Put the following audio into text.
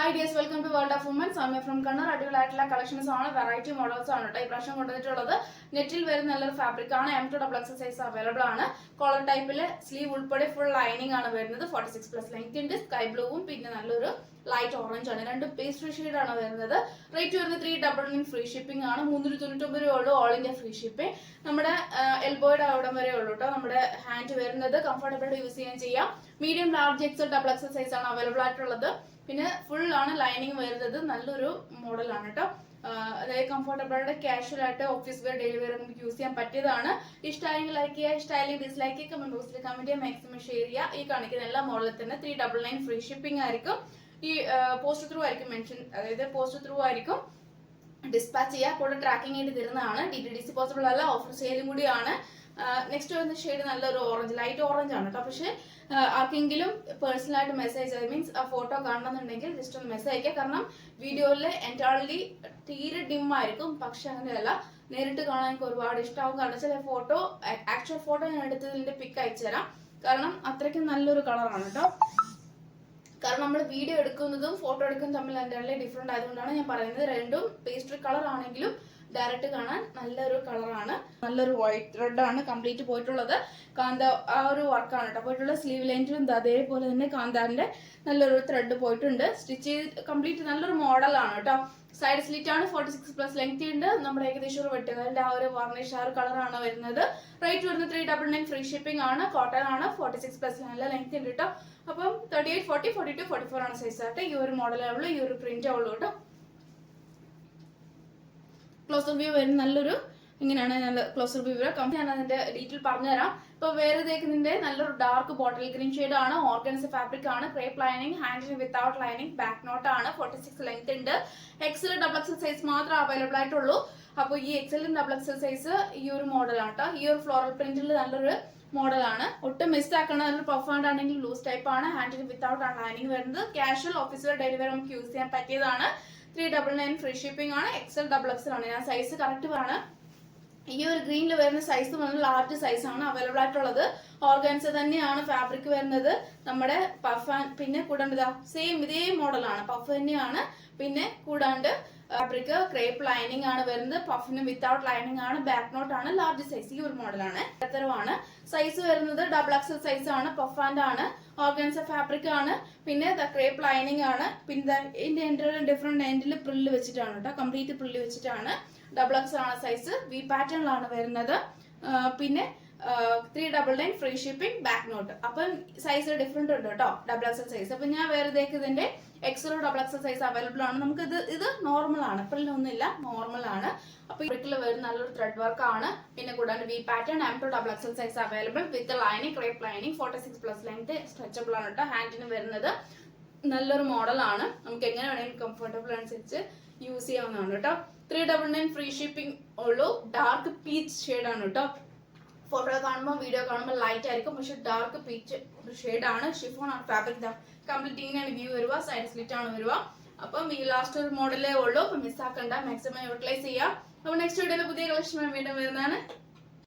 Hi dears, welcome to World of Women. Samya from Kannur. അടിപൊളിയായിട്ടുള്ള collections ആണ്, variety models ആണ് കേട്ടോ. ഈ പ്രാവശ്യം കൊണ്ടുവന്നിട്ടുള്ളത് നെറ്റിൽ വരുന്ന നല്ലൊരു ഫാബ്രിക് ആണ്. M2XX സൈസ് അവൈലബിൾ ആണ്. കോളർ ടൈപ്പില് സ്ലീവ് ഉൾപ്പെടെ ഫുൾ ലൈനിങ് ആണ് വരുന്നത്. 46+ ലെങ്ത് ഉണ്ട്. സ്കൈ ബ്ലൂവും പിന്നെ നല്ലൊരു ലൈറ്റ് ഓറഞ്ച് ആണ്. രണ്ടും പേസ്ട്രി ഷെയ്ഡ് ആണ് വരുന്നത്. റേറ്റ് വരുന്നത് 399 ഫ്രീ ഷിപ്പിംഗ് ആണ്. 399 രൂപ ഉള്ളൂ ഓൾ ഇന്ത്യ ഫ്രീ ഷിപ്പിംഗ്. നമ്മുടെ എൽബോയുടെ അവിടം വരെ ഉള്ളൂ കേട്ടോ. നമ്മുടെ ഹാൻഡ് വരുന്നത് കംഫർട്ടബിൾ ആയിട്ട് യൂസ് ചെയ്യാം. Medium, large, XL, XXL size ആണ് അവൈലബിൾ ആയിട്ടുള്ളത്. പിന്നെ ഫുൾ ആണ് ലൈനിങ് വരുന്നത്. നല്ലൊരു മോഡലാണ് കേട്ടോ. അതായത് കംഫർട്ടബിൾ ആയിട്ട് കാഷ്വൽ ആയിട്ട് ഓഫീസ് വെയർ, ഡെയിലി വെയർ നമുക്ക് യൂസ് ചെയ്യാൻ പറ്റിയതാണ്. ഇഷ്ടമായെങ്കിൽ ലൈക്ക് ചെയ്യുക, ഇഷ്ടമായില്ലെങ്കിൽ ഡിസ്ലൈക്ക് ചെയ്യുക, കമന്റ് ബോക്സിൽ കമന്റ് ചെയ്യുക, മാക്സിമം ഷെയർ ചെയ്യുക. ഈ കാണിക്കുന്ന എല്ലാ മോഡലിൽ തന്നെ 399 ഫ്രീ ഷിപ്പിംഗ് ആയിരിക്കും. ഈ പോസ്റ്റ് ത്രൂ ആയിരിക്കും മെൻഷൻ, അതായത് പോസ്റ്റ് ത്രൂ ആയിരിക്കും ഡിസ്പാച്ച് ചെയ്യുക. കൂടെ ട്രാക്കിംഗ് ആയിട്ട് തരുന്നതാണ്. DTDC പോസിബിൾ അല്ല, ഓഫർ സെയിലും കൂടിയാണ്. നെക്സ്റ്റ് വരുന്ന ഷെയ്ഡ് നല്ലൊരു ഓറഞ്ച്, ലൈറ്റ് ഓറഞ്ച് ആണ് കേട്ടോ. പക്ഷെ ആർക്കെങ്കിലും പേഴ്സണൽ ആയിട്ട് മെസ്സേജ്, മീൻസ് ആ ഫോട്ടോ കാണണമെന്നുണ്ടെങ്കിൽ ജസ്റ്റ് ഒന്ന് മെസ്സേജ് അയക്കുക. കാരണം വീഡിയോയിൽ എൻറ്റയർലി തീരെ ഡിം ആയിരിക്കും. പക്ഷെ അങ്ങനെയല്ല, നേരിട്ട് കാണാൻ എനിക്ക് ഒരുപാട് ഇഷ്ടമാവും. കാരണം വെച്ചാൽ ഫോട്ടോ, ആക്ച്വൽ ഫോട്ടോ ഞാൻ എടുത്തതിന്റെ പിക്ക് അയച്ചു തരാം. കാരണം അത്രയ്ക്കും നല്ലൊരു കളറാണ് കേട്ടോ. കാരണം നമ്മൾ വീഡിയോ എടുക്കുന്നതും ഫോട്ടോ എടുക്കുന്നതും തമ്മിൽ എൻറ്റയർലി ഡിഫറെന്റ് ആയതുകൊണ്ടാണ് ഞാൻ പറയുന്നത്. രണ്ടും പേസ്ട്രി കളർ ആണെങ്കിലും ഡയറക്റ്റ് കാണാൻ നല്ലൊരു കളറാണ്. നല്ലൊരു വൈറ്റ് റെഡ് ആണ് കംപ്ലീറ്റ് പോയിട്ടുള്ളത്. കാന്ത ആ ഒരു വർക്കാണ് കേട്ടോ പോയിട്ടുള്ള. സ്ലീവ് ലെങ്തിലും അതേപോലെ തന്നെ കാന്താന്റെ നല്ലൊരു ത്രെഡ് പോയിട്ടുണ്ട്. സ്റ്റിച്ച് ചെയ്ത് കംപ്ലീറ്റ് നല്ലൊരു മോഡലാണ് കേട്ടോ. സൈഡ് സ്ലിറ്റ് ആണ്. 46+ ലെങ്ത് ഉണ്ട്. നമ്മുടെ ഏകദേശം ഒരു വെട്ടുകാലിന്റെ ആ ഒരു വാർണിഷ് ആ ഒരു കളറാണ് വരുന്നത്. റേറ്റ് വരുന്നത് 399 ഫ്രീ ഷിപ്പിംഗ് ആണ്. കോട്ടൺ ആണ്. 46+ നല്ല ലെങ്ത് ഉണ്ട് കേട്ടോ. അപ്പം 38, 40, 42, 44 ആണ് സൈസ് ആയിട്ട്. ഈ ഒരു മോഡലേ ഉള്ളൂ, ഈ ഒരു പ്രിന്റേ ഉള്ളൂ കേട്ടോ. ക്ലോസർ വ്യൂ വരുന്ന നല്ലൊരു, ഇങ്ങനെയാണ് നല്ല ക്ലോസർ വ്യൂ വരാം. ഞാൻ അതിന്റെ ഡീറ്റെയിൽ പറഞ്ഞുതരാം. ഇപ്പൊ വേറെ തേക്കുന്നതിന്റെ നല്ലൊരു ഡാർക്ക് ബോട്ടിൽ ഗ്രീൻ ഷെയ്ഡ് ആണ്. ഓർഗൻസ ഫാബ്രിക് ആണ്. ക്രേപ്പ് ലൈനിങ്, ഹാൻഡിന് വിത്തൗട്ട് ലൈനിങ്, ബാക്ക് നോട്ട് ആണ്. 46 ലെങ്ത് ഉണ്ട്. XL, XXL സൈസ് മാത്രമേ അവൈലബിൾ ആയിട്ടുള്ളൂ. അപ്പൊ ഈ XL, XXL സൈസ് ഈ ഒരു മോഡലാണ് കേട്ടോ. ഈ ഒരു ഫ്ലോറൽ പ്രിന്റിൽ നല്ലൊരു മോഡലാണ്. ഒട്ടും മിസ് ആക്കണ നല്ലൊരു പഫാൻഡ് ആണെങ്കിൽ ലൂസ് ടൈപ്പ് ആണ്. ഹാൻഡിന് വിത്തൗട്ട് ആണ് ലൈനിങ് വരുന്നത്. Casual office wear, daily wear നമുക്ക് യൂസ് ചെയ്യാൻ പറ്റിയതാണ്. 399 ഫ്രീ ഷിപ്പിംഗ് ആണ്. XL, XXL ആണ്. ഞാൻ സൈസ് കറക്റ്റ് ആണ്. ഈ ഒരു ഗ്രീനിൽ വരുന്ന സൈസ് ലാർജ് സൈസ് ആണ് അവൈലബിൾ ആയിട്ടുള്ളത്. ഓർഗൻസ തന്നെയാണ് ഫാബ്രിക് വരുന്നത്. നമ്മുടെ പഫ്, പിന്നെ കൂടാണ്ട് സെയിം ഇതേ മോഡലാണ്. പഫ് തന്നെയാണ്. പിന്നെ കൂടാണ്ട് ഫാബ്രിക് ക്രേപ്പ് ലൈനിങ് ആണ് വരുന്നത്. പഫിന് വിത്തൗട്ട് ലൈനിങ് ആണ്. ബാക്ക് നോട്ട് ആണ്. ലാർജ് സൈസ് ഈ ഒരു മോഡലാണ്. ഇത്തരമാണ് സൈസ് വരുന്നത്. XXL സൈസ് ആണ്. പഫാൻഡ് ആണ്. ഓർഗൻസ ഫാബ്രിക് ആണ്. പിന്നെ ക്രേപ്പ് ലൈനിങ് ആണ്. പിന്നെ ഇതിന്റെ എൻഡ് ഡിഫറെന്റ് എൻഡിൽ പ്രില്ല് വെച്ചിട്ടാണ് കേട്ടോ. കംപ്ലീറ്റ് പ്രില്ല് വെച്ചിട്ടാണ്. XXL ആണ് സൈസ്. വി പാറ്റേണിലാണ് വരുന്നത്. പിന്നെ 399 ഫ്രീ ഷിപ്പിംഗ്, ബാക്ക് നോട്ട്. അപ്പം സൈസ് ഡിഫറെന്റ് ഉണ്ട് കേട്ടോ. XXL size. അപ്പൊ ഞാൻ വേറെ ഇതിന്റെ XL, XXL സൈസ് അവൈലബിൾ ആണ്. നമുക്ക് ഇത് നോർമൽ ആണ്. പ്രില്ലൊന്നുമില്ല, നോർമൽ ആണ്. അപ്പൊ ഇവിടേക്കുള്ള വരുന്ന നല്ലൊരു ത്രെഡ് വർക്ക് ആണ്. പിന്നെ കൂടാണ്ട് V pattern, M2XX size available with lining, crepe lining, 46+ length, stretchable ആണ് കേട്ടോ. ഹാൻഡിന് വരുന്നത് നല്ലൊരു മോഡലാണ്. നമുക്ക് എങ്ങനെ വേണമെങ്കിലും കംഫർട്ടബിൾ അനുസരിച്ച് യൂസ് ചെയ്യാവുന്നതാണ് കേട്ടോ. 399 ഫ്രീ ഷിപ്പിംഗ് ഉള്ളൂ. ഡാർക്ക് പീച്ച് ഷെയ്ഡ് ആണ് കേട്ടോ. ഫോട്ടോ കാണുമ്പോൾ, വീഡിയോ കാണുമ്പോൾ ലൈറ്റ് ആയിരിക്കും, പക്ഷെ ഡാർക്ക് പീച്ച് ഷെയ്ഡ് ആണ്. ഷിഫോൺ ആണ് ഫാബ്രിക്. കംപ്ലീറ്റ് ഇങ്ങനെയാണ് വ്യൂ വരുക. സൈഡ് സ്ലിറ്റ് ആണ് വരുക. അപ്പം ഈ ലാസ്റ്റ് ഒരു മോഡലേ ഉള്ളൂ. അപ്പൊ മിസ്സാക്കണ്ട, മാക്സിമം യൂട്ടിലൈസ് ചെയ്യാം. അപ്പൊ നെക്സ്റ്റ് വീഡിയോയിൽ പുതിയ കളക്ഷൻ വീണ്ടും വരുന്നതാണ്.